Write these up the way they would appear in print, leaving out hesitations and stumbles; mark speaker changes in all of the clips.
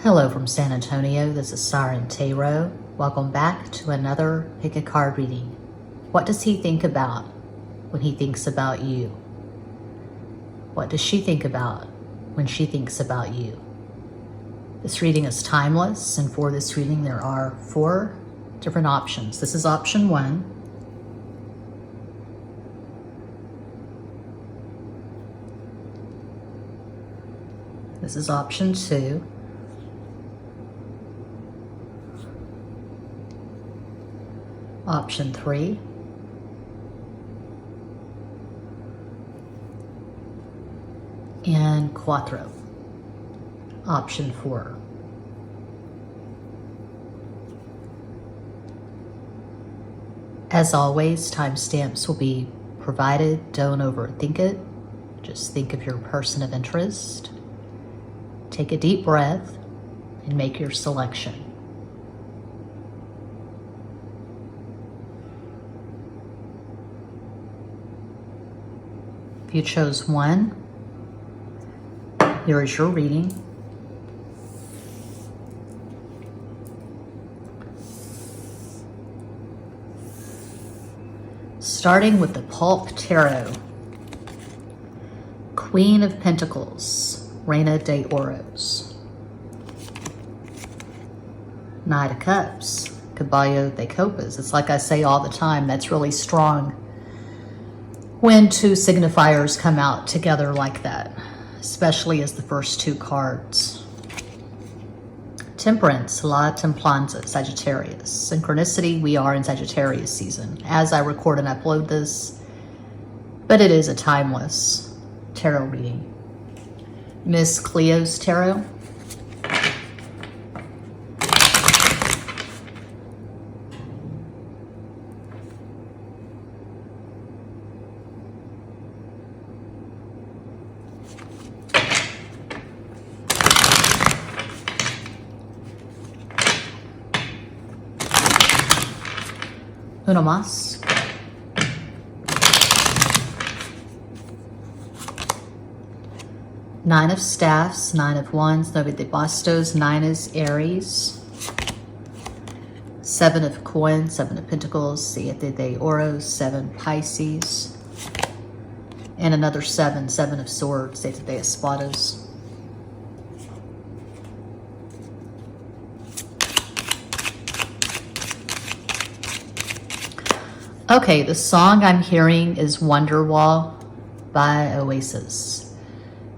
Speaker 1: Hello from San Antonio, this is SIREN Tarot. Welcome back to another pick a card reading. What does he think about when he thinks about you? What does she think about when she thinks about you? This reading is timeless, and for this reading there are 4 different options. This is option 1. This is option 2. Option 3. And Cuatro. Option 4. As always, timestamps will be provided. Don't overthink it. Just think of your person of interest. Take a deep breath and make your selection. If you chose 1, here is your reading. Starting with the Pulp Tarot. Queen of Pentacles, Reina de Oros. Knight of Cups, Caballo de Copas. It's like I say all the time, that's really strong when 2 signifiers come out together like that, especially as the first 2 cards. Temperance, La Templanza, Sagittarius. Synchronicity, we are in Sagittarius season as I record and upload this, but it is a timeless tarot reading. Miss Cleo's Tarot. Uno más. Nine of Staffs, 9 of Wands, 9 de Bastos, 9 is Aries. 7 of Coins, 7 of Pentacles, 7 de Oros, 7 Pisces. And another 7, 7 of Swords, 7 de Espadas. Okay, the song I'm hearing is Wonderwall by Oasis.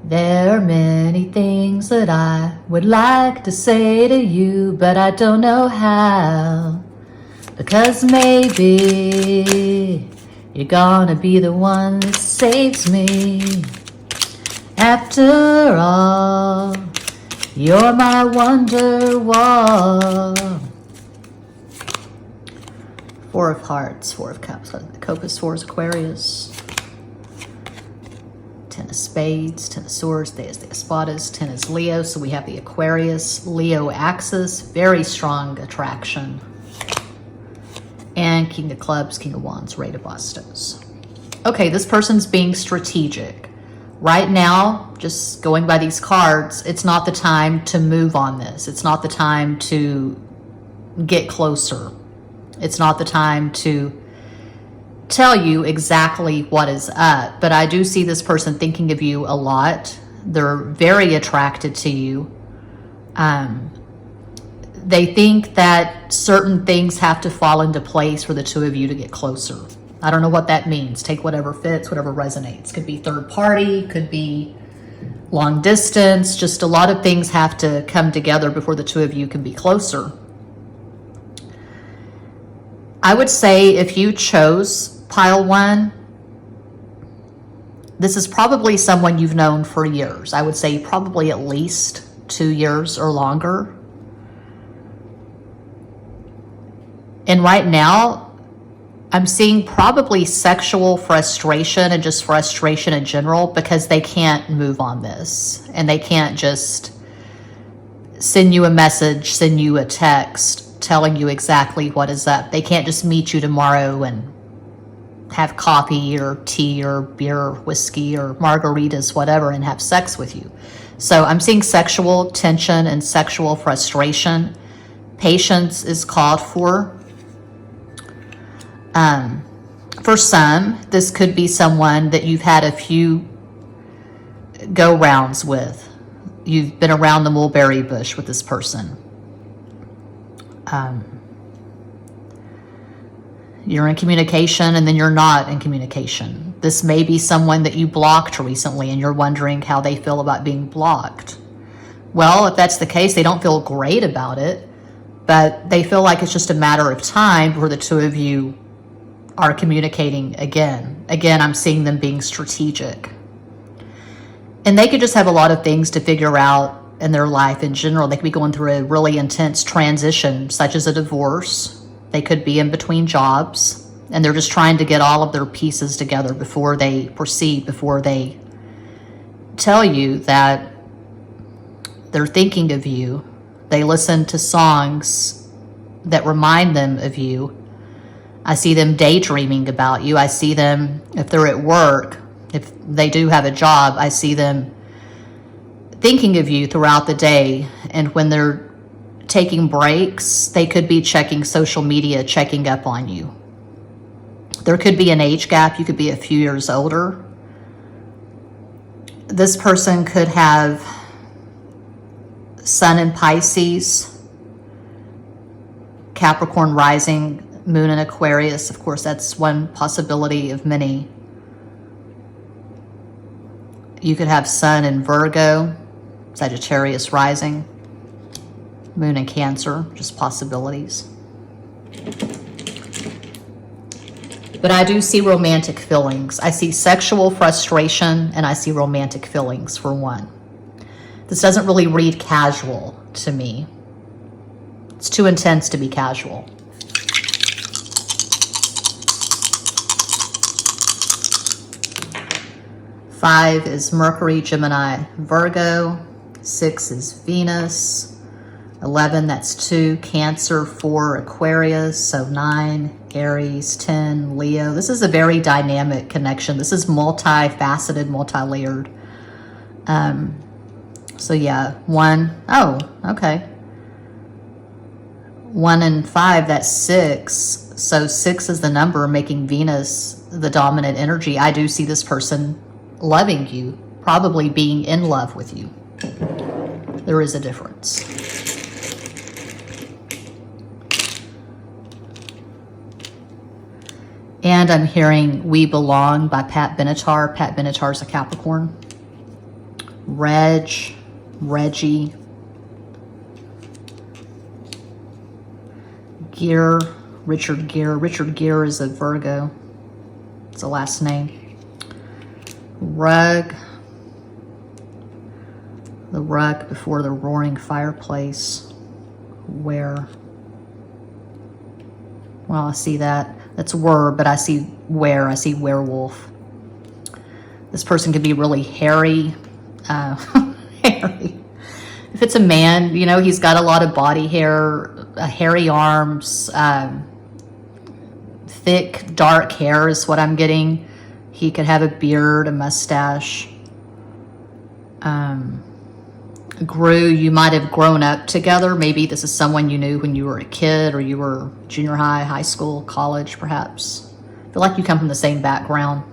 Speaker 1: There are many things that I would like to say to you, but I don't know how. Because maybe you're gonna be the one that saves me. After all, you're my Wonderwall. 4 of Hearts, 4 of Cups, Copas, 4 is Aquarius. 10 of Spades, 10 of Swords, 10 is the Espadas, 10 is Leo. So we have the Aquarius, Leo axis, very strong attraction. And King of Clubs, King of Wands, Rey de Bastos. Okay, this person's being strategic. Right now, just going by these cards, it's not the time to move on this. It's not the time to get closer. It's not the time to tell you exactly what is up, but I do see this person thinking of you a lot. They're very attracted to you. They think that certain things have to fall into place for the 2 of you to get closer. I don't know what that means. Take whatever fits, whatever resonates. Could be third party, could be long distance. Just a lot of things have to come together before the 2 of you can be closer. I would say if you chose pile 1, this is probably someone you've known for years. I would say probably at least 2 years or longer. And right now, I'm seeing probably sexual frustration and just frustration in general because they can't move on this. And they can't just send you a message, send you a text telling you exactly what is up. They can't just meet you tomorrow and have coffee or tea or beer or whiskey or margaritas, whatever, and have sex with you. So I'm seeing sexual tension and sexual frustration. Patience is called for. For some, this could be someone that you've had a few go-rounds with. You've been around the mulberry bush with this person. You're in communication and then you're not in communication. This may be someone that you blocked recently and you're wondering how they feel about being blocked. Well, if that's the case, they don't feel great about it, but they feel like it's just a matter of time before the two of you are communicating again. Again, I'm seeing them being strategic. And they could just have a lot of things to figure out in their life in general. They could be going through a really intense transition, such as a divorce. They could be in between jobs, and they're just trying to get all of their pieces together before they proceed, before they tell you that they're thinking of you. They listen to songs that remind them of you. I see them daydreaming about you. I see them, if they're at work, if they do have a job, I see them thinking of you throughout the day. And when they're taking breaks, they could be checking social media, checking up on you. There could be an age gap. You could be a few years older. This person could have Sun in Pisces, Capricorn rising, Moon in Aquarius. Of course, that's one possibility of many. You could have Sun in Virgo, Sagittarius rising, Moon in Cancer, just possibilities. But I do see romantic feelings. I see sexual frustration and I see romantic feelings for one. This doesn't really read casual to me. It's too intense to be casual. Five is Mercury, Gemini, Virgo. 6 is Venus. 11, that's 2, Cancer. 4, Aquarius. So 9, Aries. 10, Leo. This is a very dynamic connection. This is multifaceted, multi-layered. So yeah, 1, oh, okay. 1 and 5, that's 6. So 6 is the number, making Venus the dominant energy. I do see this person loving you, probably being in love with you. There is a difference. And I'm hearing We Belong by Pat Benatar. Pat Benatar's a Capricorn. Reggie. Richard Gere. Richard Gere is a Virgo. It's a last name. Rug. The rug before the roaring fireplace. Where? Well, I see that. That's were, but I see where. I see werewolf. This person could be really hairy. Hairy. If it's a man, you know, he's got a lot of body hair, hairy arms, thick, dark hair is what I'm getting. He could have a beard, a mustache. You might have grown up together. Maybe this is someone you knew when you were a kid or you were junior high, high school, college, perhaps. I feel like you come from the same background,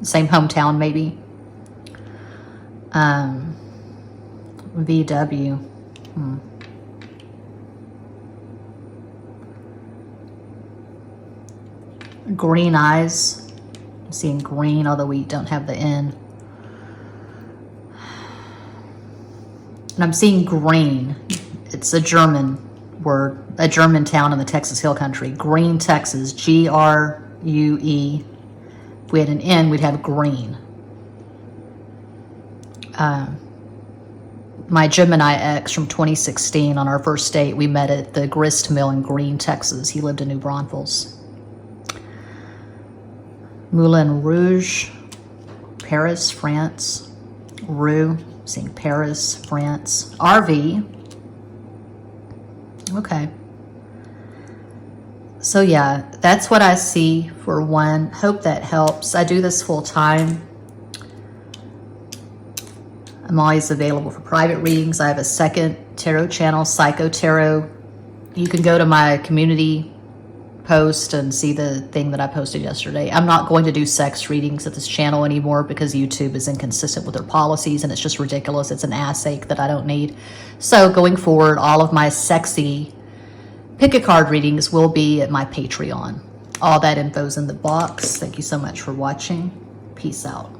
Speaker 1: same hometown, maybe. VW. Green eyes. I'm seeing green, although we don't have the N. And I'm seeing green. It's a German word, a German town in the Texas Hill Country. Green, Texas, Grue. If we had an N, we'd have green. My Gemini ex from 2016, on our first date, we met at the grist mill in Green, Texas. He lived in New Braunfels. Moulin Rouge, Paris, France. Rue, seeing Paris, France. RV. Okay. So yeah, that's what I see for one. Hope that helps. I do this full time. I'm always available for private readings. I have a second tarot channel, Psycho Tarot. You can go to my community post and see the thing that I posted yesterday. I'm not going to do sex readings at this channel anymore because YouTube is inconsistent with their policies and it's just ridiculous. It's an ass ache that I don't need. So going forward, all of my sexy pick a card readings will be at my Patreon. All that info's in the box. Thank you so much for watching. Peace out.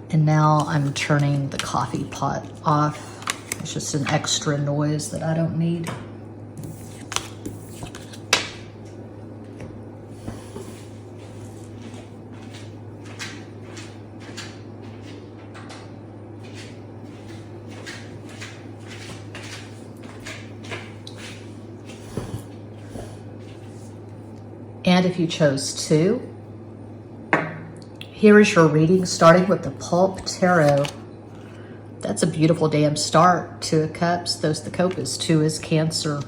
Speaker 1: And now I'm turning the coffee pot off. It's just an extra noise that I don't need. And if you chose to, here is your reading, starting with the Pulp Tarot. That's a beautiful damn start. 2 of Cups, those the Copas, 2 is Cancer.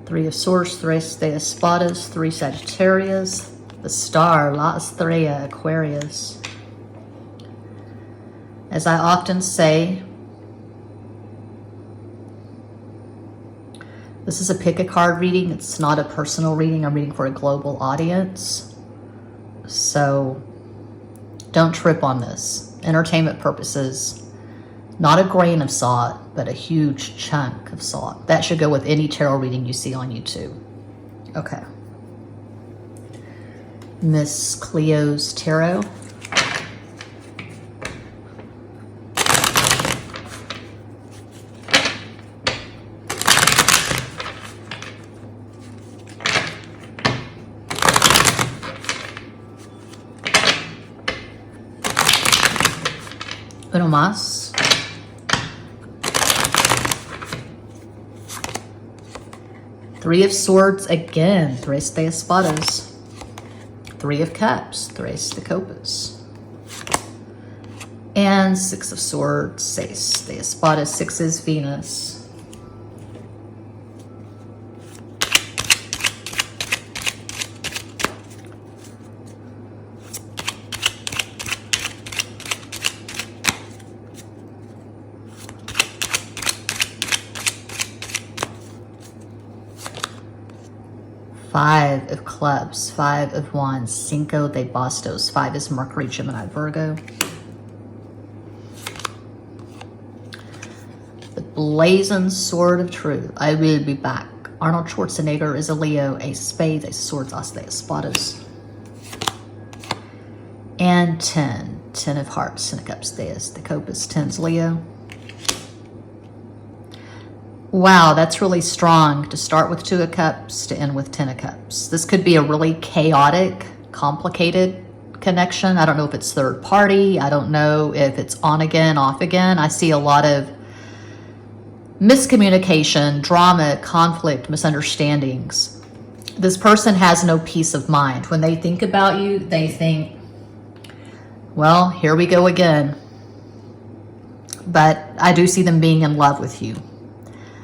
Speaker 1: 3 of Swords, 3 de Espadas, 3 Sagittarius. The Star, La Estrella, Aquarius. As I often say, this is a pick a card reading. It's not a personal reading. I'm reading for a global audience. So don't trip on this. Entertainment purposes, not a grain of salt, but a huge chunk of salt. That should go with any tarot reading you see on YouTube. Okay. Miss Cleo's Tarot. Uno más. Three of Swords again, 3 de Espadas. 3 of Cups, 3 de Copas. And 6 of Swords, 6 de Espadas, 6 is Venus. Five of Clubs, 5 of Wands, Cinco de Bastos. 5 is Mercury, Gemini, Virgo. The Blazing Sword of Truth. I will be back. Arnold Schwarzenegger is a Leo, Ace of Spades, Ace of Swords, As de Espadas. And 10. 10 of Hearts, 10 of Cups, de Copas, 10's Leo. Wow, that's really strong to start with 2 of Cups to end with 10 of Cups. This could be a really chaotic, complicated connection. I don't know if it's third party. I don't know if it's on again, off again. I see a lot of miscommunication, drama, conflict, misunderstandings. This person has no peace of mind. When they think about you, they think, well, here we go again. But I do see them being in love with you.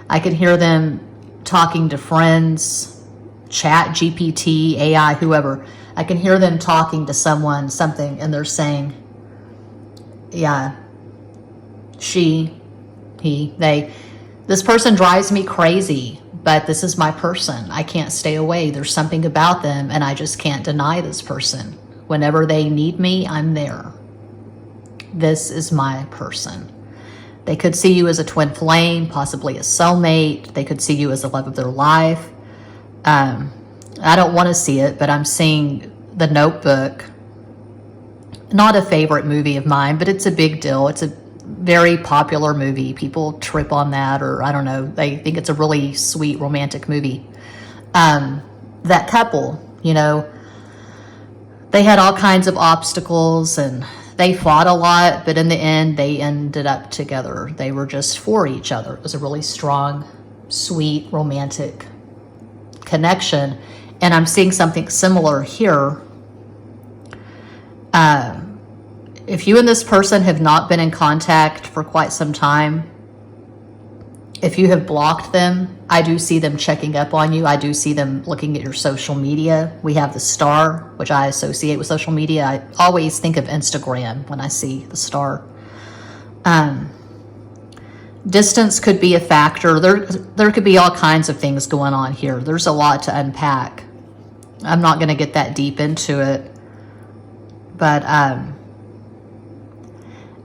Speaker 1: I can hear them talking to friends, chat, GPT, AI, whoever. I can hear them talking to someone, something, and they're saying, yeah, she, he, they. This person drives me crazy, but this is my person. I can't stay away. There's something about them, and I just can't deny this person. Whenever they need me, I'm there. This is my person. They could see you as a twin flame, possibly a soulmate. They could see you as the love of their life. I don't want to see it, but I'm seeing The Notebook. Not a favorite movie of mine, but it's a big deal. It's a very popular movie. People trip on that, or I don't know. They think it's a really sweet romantic movie. That couple, you know, they had all kinds of obstacles and they fought a lot, but in the end, they ended up together. They were just for each other. It was a really strong, sweet, romantic connection. And I'm seeing something similar here. If you and this person have not been in contact for quite some time, If you have blocked them, I do see them checking up on you. I do see them looking at your social media. We have the star, which I associate with social media. I always think of Instagram when I see the star. Distance could be a factor. There could be all kinds of things going on here. There's a lot to unpack. I'm not going to get that deep into it. But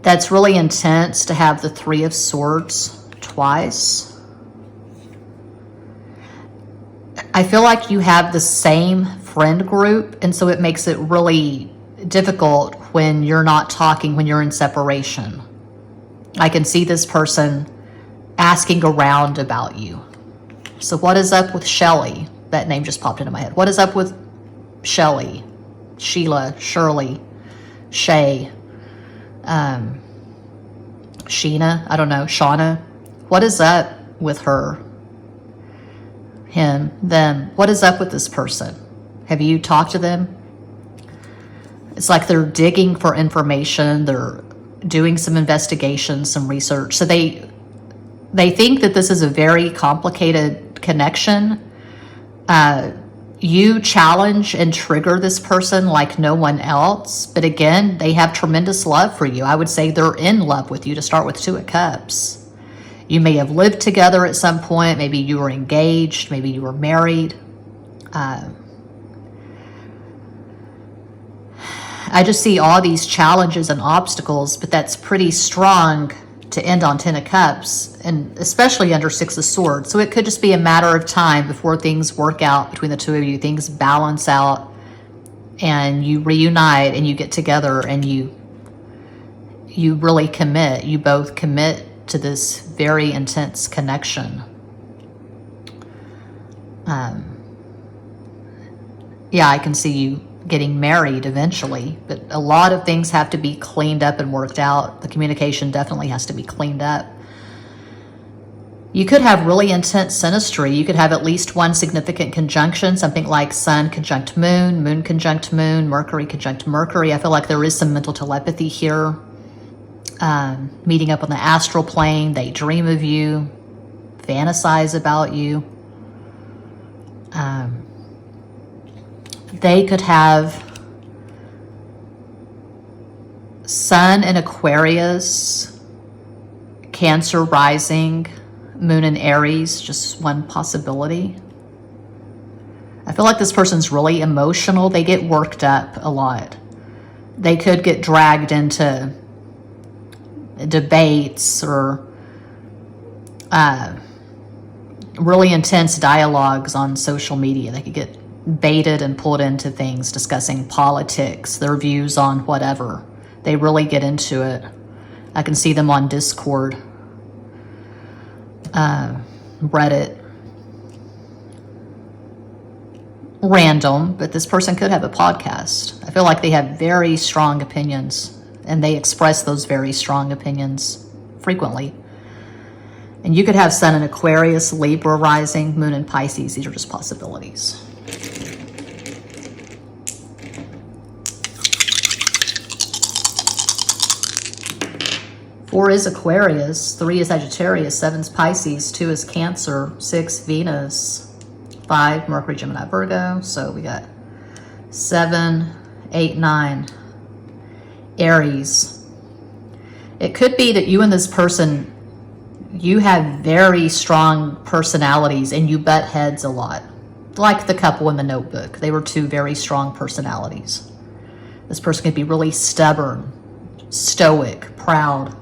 Speaker 1: that's really intense to have the Three of Swords twice. I feel like you have the same friend group, and so it makes it really difficult when you're not talking, when you're in separation. I can see this person asking around about you. So what is up with Shelley? That name just popped into my head. What is up with Shelley, Sheila, Shirley, Shay, Sheena? I don't know, Shauna. What is up with her, him, them? What is up with this person? Have you talked to them? It's like they're digging for information. They're doing some investigation, some research. So they think that this is a very complicated connection. You challenge and trigger this person like no one else. But again, they have tremendous love for you. I would say they're in love with you to start with Two of Cups. You may have lived together at some point. Maybe you were engaged. Maybe you were married. I just see all these challenges and obstacles, but that's pretty strong to end on Ten of Cups, and especially under Six of Swords. So it could just be a matter of time before things work out between the two of you. Things balance out and you reunite and you get together and you really commit. You both commit to this very intense connection. Yeah, I can see you getting married eventually, but a lot of things have to be cleaned up and worked out. The communication definitely has to be cleaned up. You could have really intense synastry. You could have at least one significant conjunction, something like Sun conjunct Moon, Moon conjunct Moon, Mercury conjunct Mercury. I feel like there is some mental telepathy here. Meeting up on the astral plane, they dream of you, fantasize about you. They could have Sun in Aquarius, Cancer rising, Moon in Aries, just one possibility. I feel like this person's really emotional. They get worked up a lot. They could get dragged into debates or really intense dialogues on social media. They could get baited and pulled into things discussing politics, their views on whatever. They really get into it. I can see them on Discord, Reddit. Random, but this person could have a podcast. I feel like they have very strong opinions, and they express those very strong opinions frequently. And you could have Sun in Aquarius, Libra rising, Moon in Pisces. These are just possibilities. Four is Aquarius, 3 is Sagittarius, 7 is Pisces, 2 is Cancer, 6 Venus, 5 Mercury, Gemini, Virgo. So we got 7, 8, 9 Aries. It could be that you and this person, you have very strong personalities and you butt heads a lot. Like the couple in the Notebook. They were two very strong personalities. This person could be really stubborn, stoic, proud.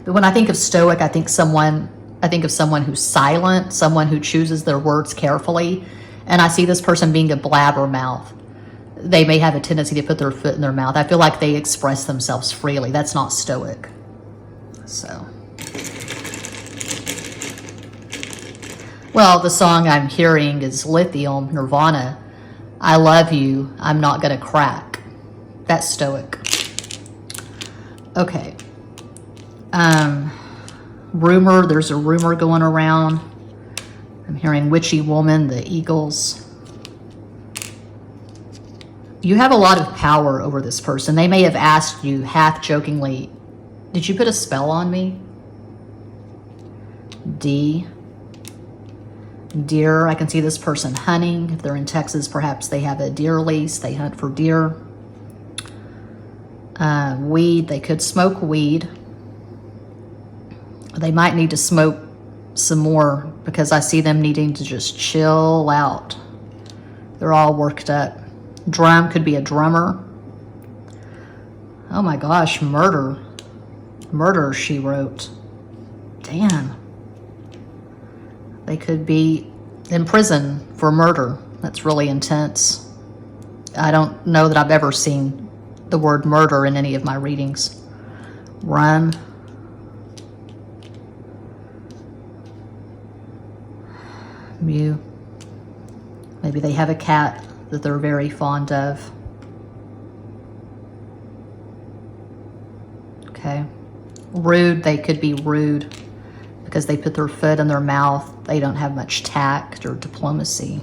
Speaker 1: But when I think of stoic, I think of someone who's silent, someone who chooses their words carefully. And I see this person being a blabbermouth. They may have a tendency to put their foot in their mouth. I feel like they express themselves freely. That's not stoic. So, well, the song I'm hearing is Lithium, Nirvana. I love you, I'm not gonna crack. That's stoic. Okay. Rumor, there's a rumor going around. I'm hearing witchy woman, the Eagles. You have a lot of power over this person. They may have asked you half jokingly, did you put a spell on me? D, deer. I can see this person hunting. If they're in Texas, perhaps they have a deer lease. They hunt for deer. Weed. They could smoke weed. They might need to smoke some more because I see them needing to just chill out. They're all worked up. Drum could be a drummer. Oh my gosh, murder. Murder, she wrote. Damn. They could be in prison for murder. That's really intense. I don't know that I've ever seen the word murder in any of my readings. Run. Mew. Maybe they have a cat that they're very fond of. Okay. Rude, they could be rude because they put their foot in their mouth. They don't have much tact or diplomacy.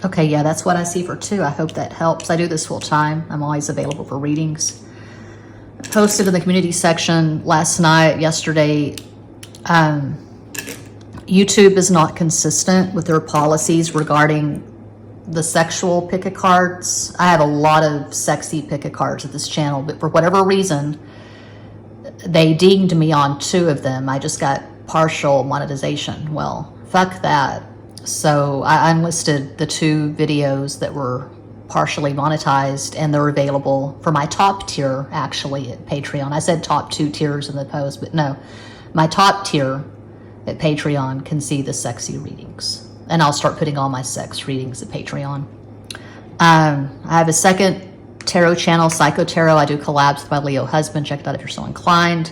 Speaker 1: Okay, yeah, that's what I see for 2. I hope that helps. I do this full time. I'm always available for readings. I posted in the community section last night, yesterday. YouTube is not consistent with their policies regarding the sexual pick-a cards. I have a lot of sexy pick-a cards at this channel, but for whatever reason, they dinged me on 2 of them. I just got partial monetization. Well, fuck that. So I unlisted the 2 videos that were partially monetized, and they're available for my top tier, actually, at Patreon. I said top 2 tiers in the post, but no. My top tier at Patreon can see the sexy readings. And I'll start putting all my sex readings at Patreon. I have a second tarot channel, Psycho Tarot. I do collabs with my Leo husband. Check it out if you're so inclined.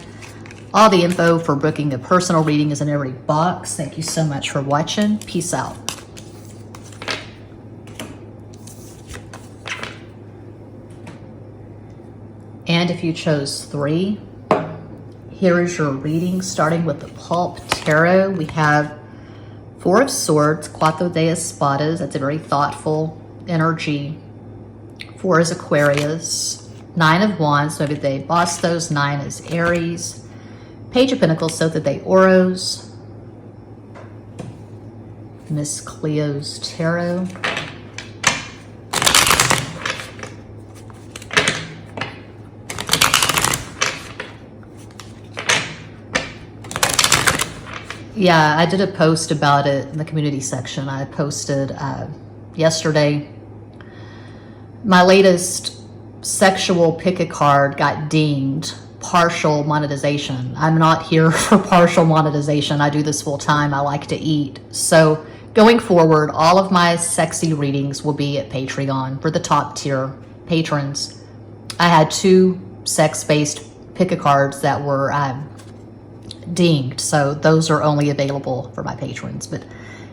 Speaker 1: All the info for booking a personal reading is in every box. Thank you so much for watching. Peace out. And if you chose 3, here is your reading, starting with the Pulp Tarot. We have 4 of Swords, Cuatro de Espadas. That's a very thoughtful energy. 4 is Aquarius. 9 of Wands, Nueve de Bastos. 9 is Aries. Page of Pentacles, Sota de Oros. Miss Cleo's Tarot. Yeah, I did a post about it in the community section. I posted yesterday. My latest sexual pick-a-card got dinged. Partial monetization. I'm not here for partial monetization. I do this full time. I like to eat. So going forward, all of my sexy readings will be at Patreon for the top tier patrons. I had 2 sex-based pick-a-cards that were dinged, so those are only available for my patrons, but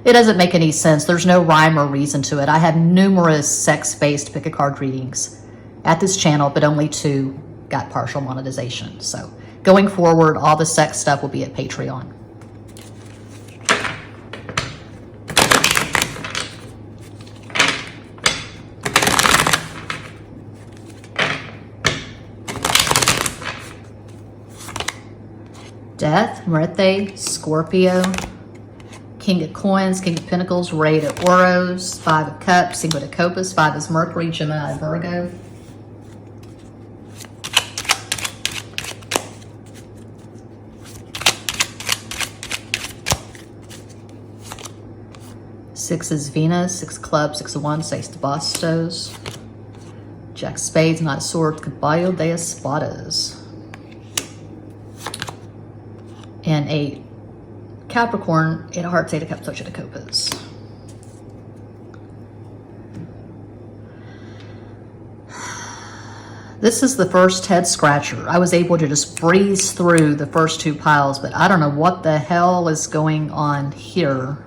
Speaker 1: it doesn't make any sense. There's no rhyme or reason to it. I have numerous sex-based pick-a-card readings at this channel, but only 2 got partial monetization. So going forward, all the sex stuff will be at Patreon. Death, Muerte, Scorpio, King of Coins, King of Pentacles, Rey de Oros, 5 of Cups, Cinco de Copas, 5 is Mercury, Gemini, Virgo. Six is Venus, 6 clubs, 6 of Wands, 6 de Bastos. Jack of Spades, Knight of Swords, Caballo de Espadas. And 8 Capricorn, 8 of Hearts, 8 of Cups, 8 of Copas. This is the first head scratcher. I was able to just breeze through the first 2 piles, but I don't know what the hell is going on here.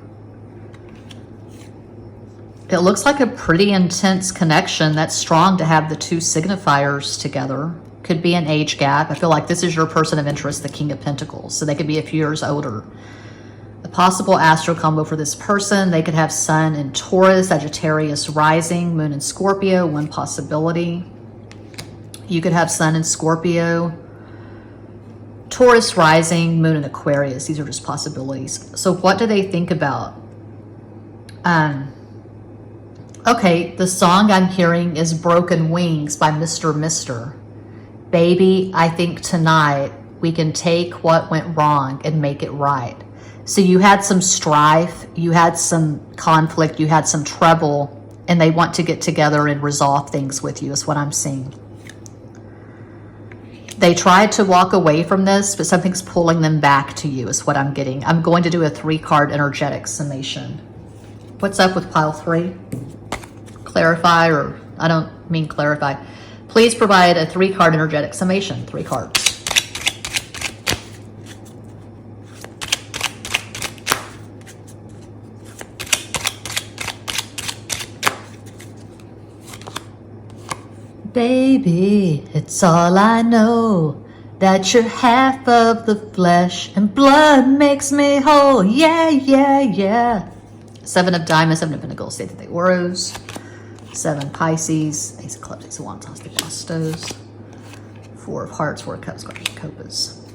Speaker 1: It looks like a pretty intense connection. That's strong to have the 2 signifiers together. Could be an age gap. I feel like this is your person of interest, the King of Pentacles. So they could be a few years older. The possible astro combo for this person, they could have Sun in Taurus, Sagittarius rising, Moon in Scorpio, one possibility. You could have Sun in Scorpio. Taurus rising, moon in Aquarius. These are just possibilities. So what do they think about? Okay, the song I'm hearing is Broken Wings by Mr. Mister. Baby, I think tonight we can take what went wrong and make it right. So you had some strife, you had some conflict, you had some trouble, and they want to get together and resolve things with you is what I'm seeing. They tried to walk away from this, but something's pulling them back to you is what I'm getting. I'm going to do a 3-card energetic summation. What's up with pile 3? Clarify, or I don't mean clarify. Please provide a 3-card energetic summation. 3 cards. Baby, it's all I know, that you're half of the flesh and blood makes me whole. Yeah, yeah, yeah. 7 of Diamonds, 7 of Pentacles, 8 of the Oros, 7 Pisces, Ace of Clubs, Ace of Wands, House of Bastos, 4 of Hearts, 4 of Cups, Guardian of Copas.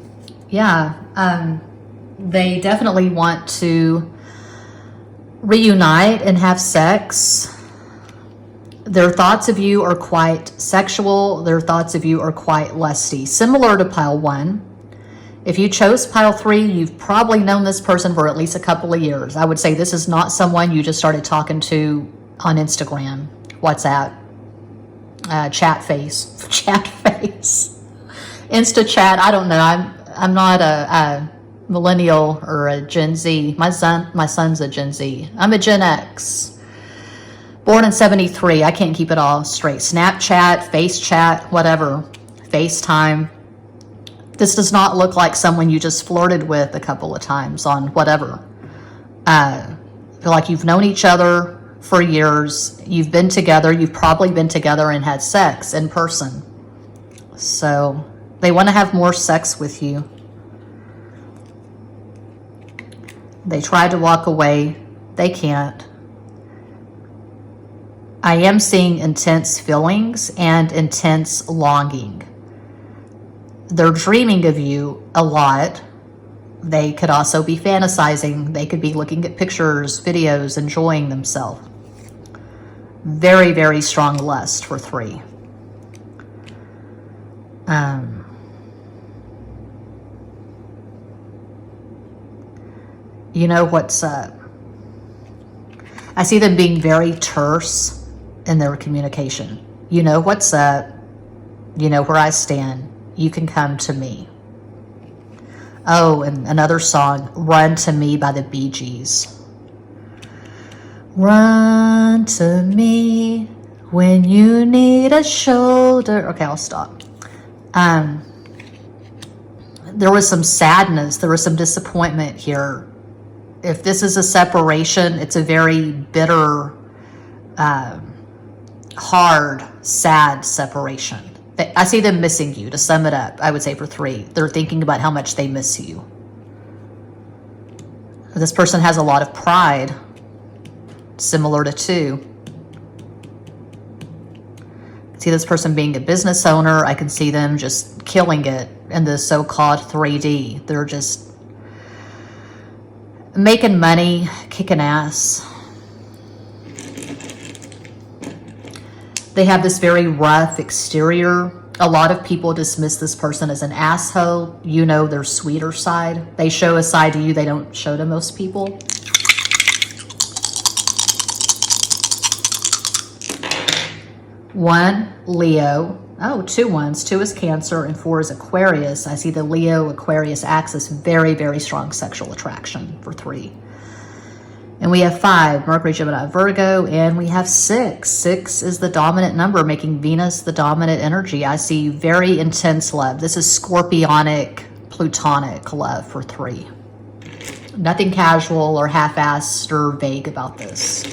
Speaker 1: Yeah, they definitely want to reunite and have sex. Their thoughts of you are quite sexual. Their thoughts of you are quite lusty, similar to pile 1. If you chose pile 3, you've probably known this person for at least a couple of years. I would say this is not someone you just started talking to on Instagram, WhatsApp, chat face, Insta chat. I don't know. I'm not a millennial or a Gen Z. My son's a Gen Z. I'm a Gen X. Born in 73. I can't keep it all straight. Snapchat, face chat, whatever. FaceTime. This does not look like someone you just flirted with a couple of times on whatever. Feel like you've known each other for years. You've been together. You've probably been together and had sex in person. So they want to have more sex with you. They tried to walk away. They can't. I am seeing intense feelings and intense longing. They're dreaming of you a lot. They could also be fantasizing. They could be looking at pictures, videos, enjoying themselves. Very, very strong lust for 3. You know what's up? I see them being very terse in their communication. You know what's up. You know where I stand. You can come to me. Oh, and another song, Run to Me by the Bee Gees. Run to me when you need a shoulder. Okay, I'll stop. There was some sadness. There was some disappointment here. If this is a separation, it's a very bitter, hard, sad separation. I see them missing you. To sum it up, I would say for 3, they're thinking about how much they miss you. This person has a lot of pride, similar to 2. I see this person being a business owner. I can see them just killing it in the so-called 3D. They're just making money, kicking ass. They have this very rough exterior. A lot of people dismiss this person as an asshole. You know their sweeter side. They show a side to you they don't show to most people. One, Leo. Oh, 2 ones. 2 is Cancer and 4 is Aquarius. I see the Leo-Aquarius axis. Very, very strong sexual attraction for 3. And we have 5, Mercury, Gemini, Virgo, and we have 6. 6 is the dominant number, making Venus the dominant energy. I see very intense love. This is scorpionic, plutonic love for 3. Nothing casual or half-assed or vague about this.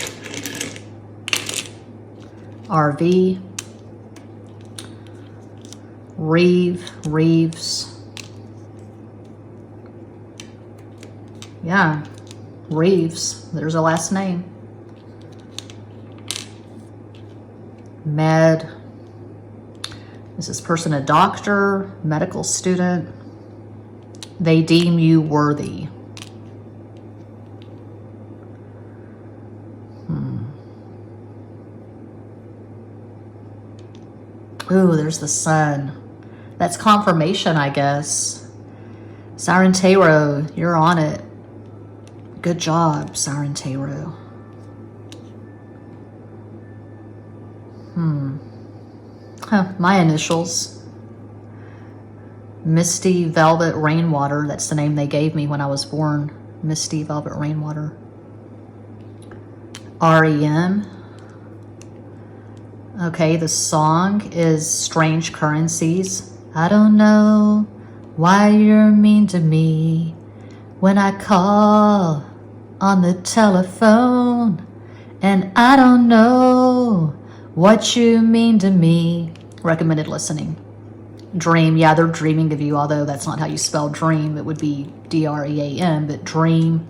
Speaker 1: RV, Reeves. Yeah. Reeves, there's a last name. Med. Is this person a doctor, medical student? They deem you worthy. Ooh, there's the sun. That's confirmation, I guess. Siren Tarot, you're on it. Good job, Siren Tarot. My initials. Misty Velvet Rainwater. That's the name they gave me when I was born. Misty Velvet Rainwater. REM. Okay, the song is Strange Currencies. I don't know why you're mean to me when I call on the telephone, and I don't know what you mean to me. Recommended listening. Dream, yeah, they're dreaming of you, although that's not how you spell dream. It would be DREAM, but dream,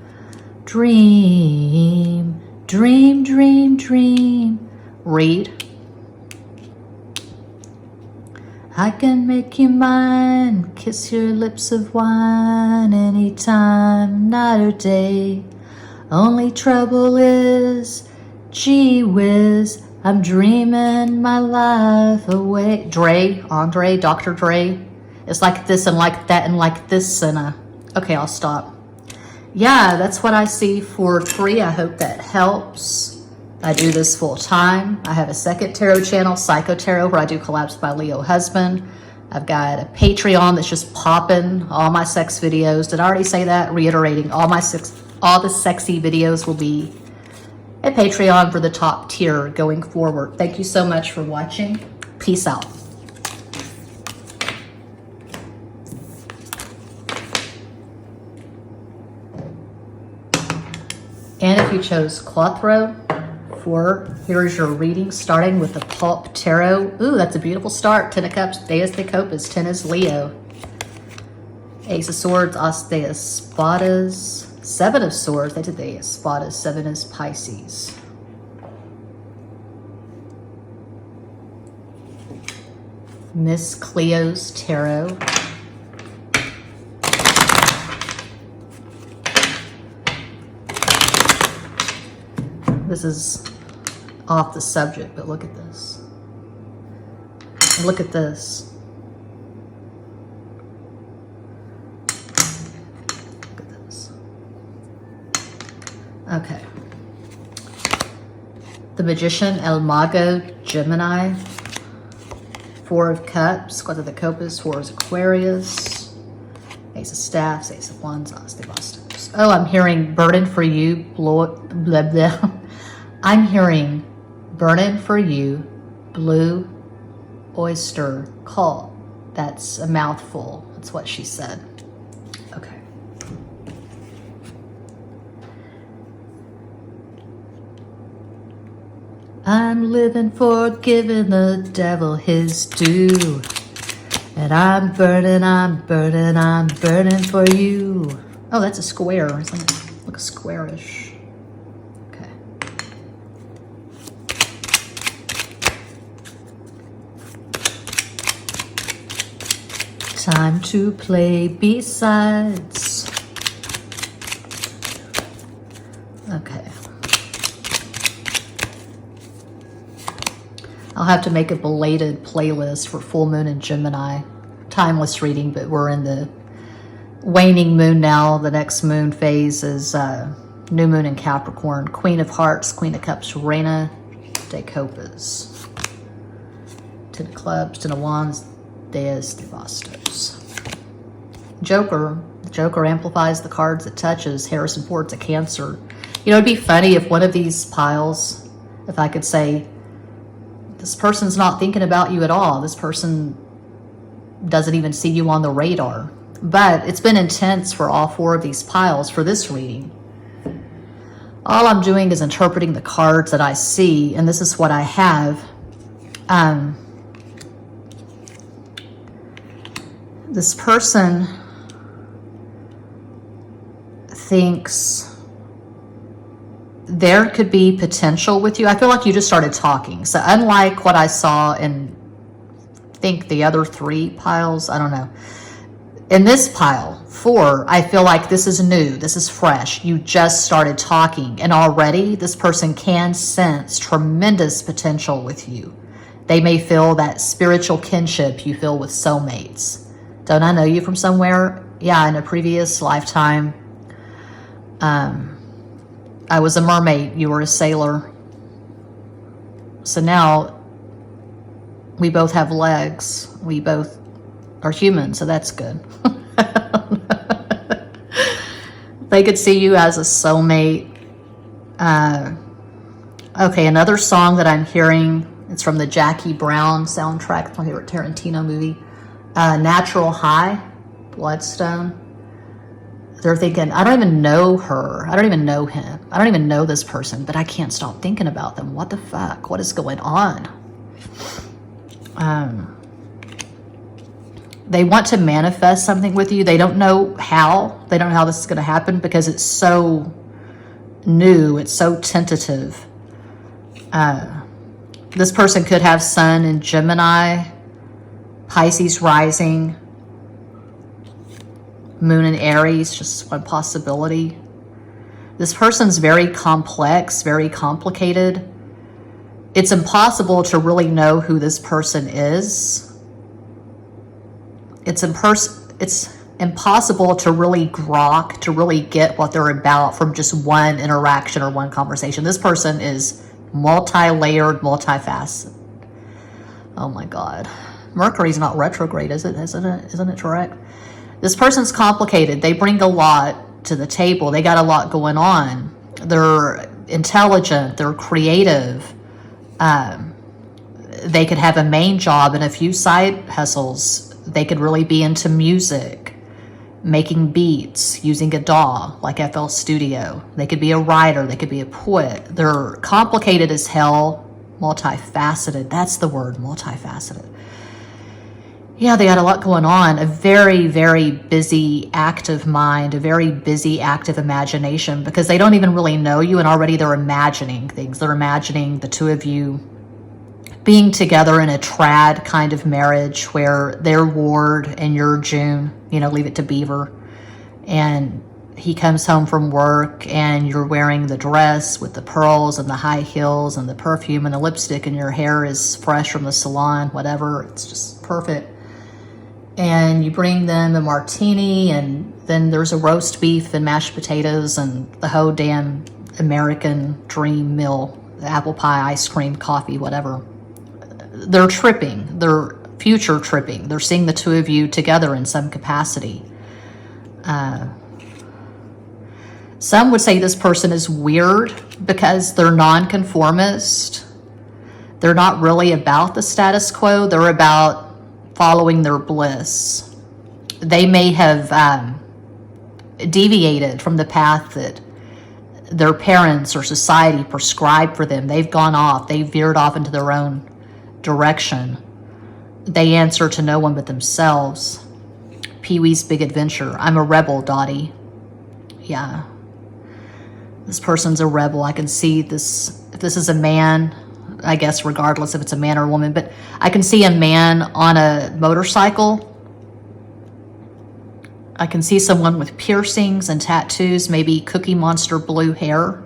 Speaker 1: dream, dream, dream, dream. Read. I can make you mine, kiss your lips of wine anytime, night or day. Only trouble is, gee whiz, I'm dreaming my life away. Andre, Dr. Dre. It's like this and like that and like this and okay, I'll stop. Yeah, that's what I see for 3. I hope that helps. I do this full time. I have a second tarot channel, Psycho Tarot, where I do collabs with my Leo husband. I've got a Patreon that's just popping all my sex videos. Did I already say that? Reiterating, all the sexy videos will be at Patreon for the top tier going forward. Thank you so much for watching. Peace out. And if you chose Clothro, here's your reading, starting with the Pulp Tarot. Ooh, that's a beautiful start. 10 of Cups, Deus de Copas. 10 is Leo. Ace of Swords, As de Espadas. 7 of Swords, they did the Espadas. 7 is Pisces. Miss Cleo's Tarot. This is off the subject, but look at this. And look at this. Look at this. Okay. The Magician, El Mago, Gemini. 4 of Cups, Cuatro de Copas. 4 is Aquarius. Ace of Staffs, Ace of Wands, As de Bastos. Oh, I'm hearing Burden for You, blah, blah, blah. I'm hearing Burning for You, Blue Oyster Cult. That's a mouthful. That's what she said. Okay. I'm living for giving the devil his due. And I'm burning, I'm burning, I'm burning for you. Oh, that's a square. It's like, looks squarish. Time to play B-sides. Okay. I'll have to make a belated playlist for full moon in Gemini. Timeless reading, but we're in the waning moon now. The next moon phase is new moon in Capricorn. Queen of Hearts, Queen of Cups, Reina de Copas. 10 of Clubs, 10 of Wands, Deus de Bastos. Joker. The Joker amplifies the cards it touches. Harrison Ford's a Cancer. You know, it'd be funny if one of these piles, if I could say, this person's not thinking about you at all. This person doesn't even see you on the radar. But it's been intense for all 4 of these piles for this reading. All I'm doing is interpreting the cards that I see, and this is what I have. This person thinks there could be potential with you. I feel like you just started talking. So unlike what I saw in, I think, the other 3 piles, I don't know. In this pile, 4, I feel like this is new. This is fresh. You just started talking, and already this person can sense tremendous potential with you. They may feel that spiritual kinship you feel with soulmates. Don't I know you from somewhere? Yeah, in a previous lifetime, I was a mermaid. You were a sailor. So now we both have legs. We both are human, so that's good. They could see you as a soulmate. Okay, another song that I'm hearing, it's from the Jackie Brown soundtrack, my favorite Tarantino movie, Natural High, Bloodstone. They're thinking, I don't even know her. I don't even know him. I don't even know this person, but I can't stop thinking about them. What the fuck? What is going on? They want to manifest something with you. They don't know how. They don't know how this is going to happen because it's so new. It's so tentative. This person could have Sun in Gemini, Pisces rising, Moon in Aries, just one possibility. This person's very complex, very complicated. It's impossible to really know who this person is. It's impossible to really grok, to really get what they're about from just one interaction or one conversation. This person is multi-layered, multifaceted. Oh my God. Mercury's not retrograde, is it? Isn't it correct? This person's complicated. They bring a lot to the table. They got a lot going on. They're intelligent. They're creative. They could have a main job and a few side hustles. They could really be into music, making beats, using a DAW like FL Studio. They could be a writer. They could be a poet. They're complicated as hell, multifaceted. That's the word, multifaceted. Yeah, they got a lot going on. A very, very busy, active mind, a very busy, active imagination, because they don't even really know you, and already they're imagining things. They're imagining the two of you being together in a trad kind of marriage where they're Ward and you're June, Leave It to Beaver. And he comes home from work and you're wearing the dress with the pearls and the high heels and the perfume and the lipstick, and your hair is fresh from the salon, whatever. It's just perfect. And you bring them a martini, and then there's a roast beef and mashed potatoes and the whole damn American dream meal, the apple pie, ice cream, coffee, whatever. They're tripping. They're future tripping. They're seeing the two of you together in some capacity. Some would say this person is weird because they're nonconformist. They're not really about the status quo. They're about following their bliss. They may have deviated from the path that their parents or society prescribed for them. They've gone off. They've veered off into their own direction. They answer to no one but themselves. Pee-wee's Big Adventure. I'm a rebel, Dottie. Yeah. This person's a rebel. I can see this. If this is a man, I guess regardless if it's a man or a woman, but I can see a man on a motorcycle. I can see someone with piercings and tattoos, maybe Cookie Monster blue hair.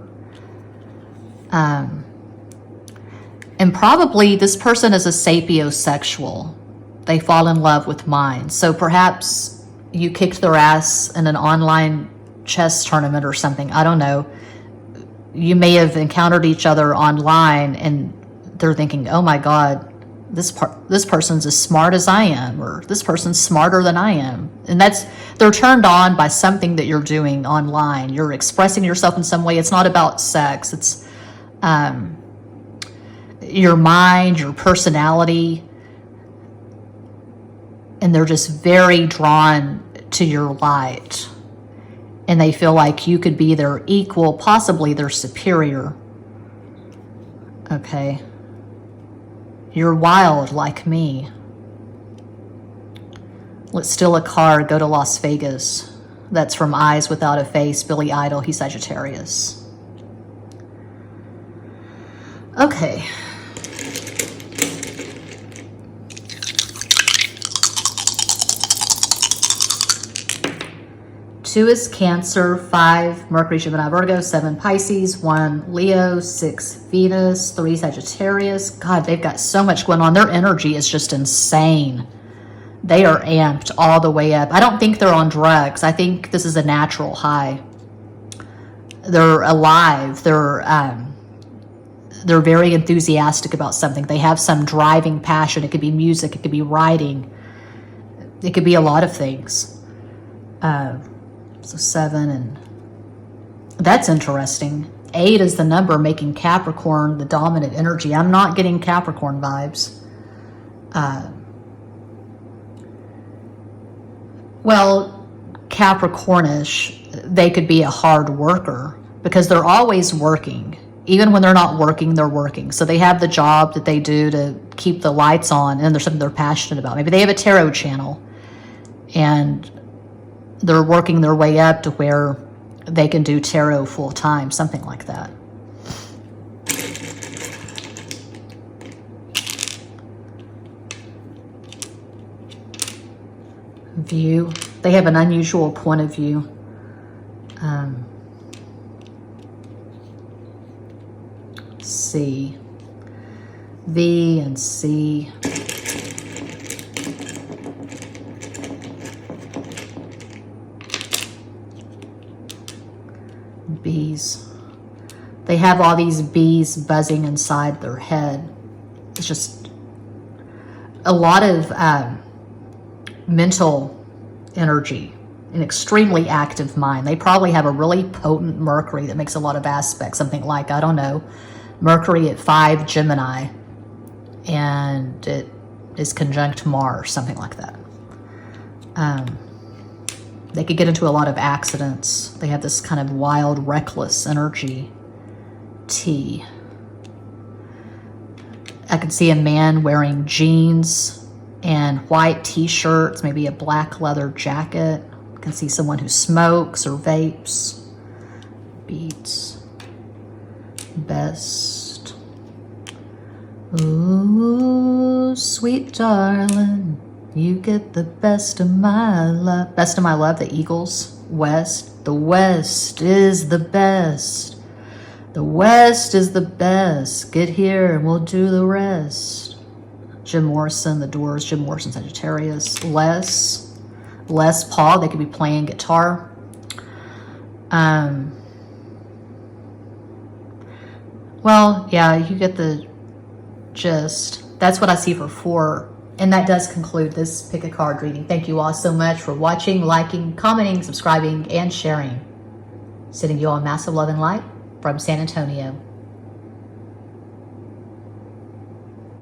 Speaker 1: And probably this person is a sapiosexual. They fall in love with minds. So perhaps you kicked their ass in an online chess tournament or something. I don't know. You may have encountered each other online and they're thinking, oh my God, this person's as smart as I am, or this person's smarter than I am. And they're turned on by something that you're doing online. You're expressing yourself in some way. It's not about sex. It's your mind, your personality. And they're just very drawn to your light. And they feel like you could be their equal, possibly their superior. Okay. You're wild like me. Let's steal a car, go to Las Vegas. That's from Eyes Without a Face, Billy Idol, he's Sagittarius. Okay. 2 is Cancer, 5 Mercury, Gemini, Virgo, 7 Pisces, 1 Leo, 6 Venus, 3 Sagittarius. God, they've got so much going on. Their energy is just insane. They are amped all the way up. I don't think they're on drugs. I think this is a natural high. They're alive. They're very enthusiastic about something. They have some driving passion. It could be music. It could be writing. It could be a lot of things. So 7, and that's interesting. 8 is the number, making Capricorn the dominant energy. I'm not getting Capricorn vibes. Well, Capricornish, they could be a hard worker because they're always working. Even when they're not working, they're working. So they have the job that they do to keep the lights on, and there's something they're passionate about. Maybe they have a tarot channel and they're working their way up to where they can do tarot full time, something like that. View. They have an unusual point of view. C. V and C. Bees. They have all these bees buzzing inside their head. It's just a lot of mental energy, an extremely active mind. They probably have a really potent Mercury that makes a lot of aspects, something like, I don't know, Mercury at 5 Gemini, and it is conjunct Mars, something like that. They could get into a lot of accidents. They have this kind of wild, reckless energy. T. I could see a man wearing jeans and white t-shirts, maybe a black leather jacket. I can see someone who smokes or vapes. Beats. Best. Ooh, sweet darling, you get the best of my love. Best of my love, the Eagles. West. The West is the best. The West is the best. Get here and we'll do the rest. Jim Morrison, The Doors. Jim Morrison, Sagittarius. Les Paul, they could be playing guitar. Well, yeah, you get the gist. That's what I see for 4. And that does conclude this pick a card reading. Thank you all so much for watching, liking, commenting, subscribing, and sharing. Sending you all massive love and light from San Antonio.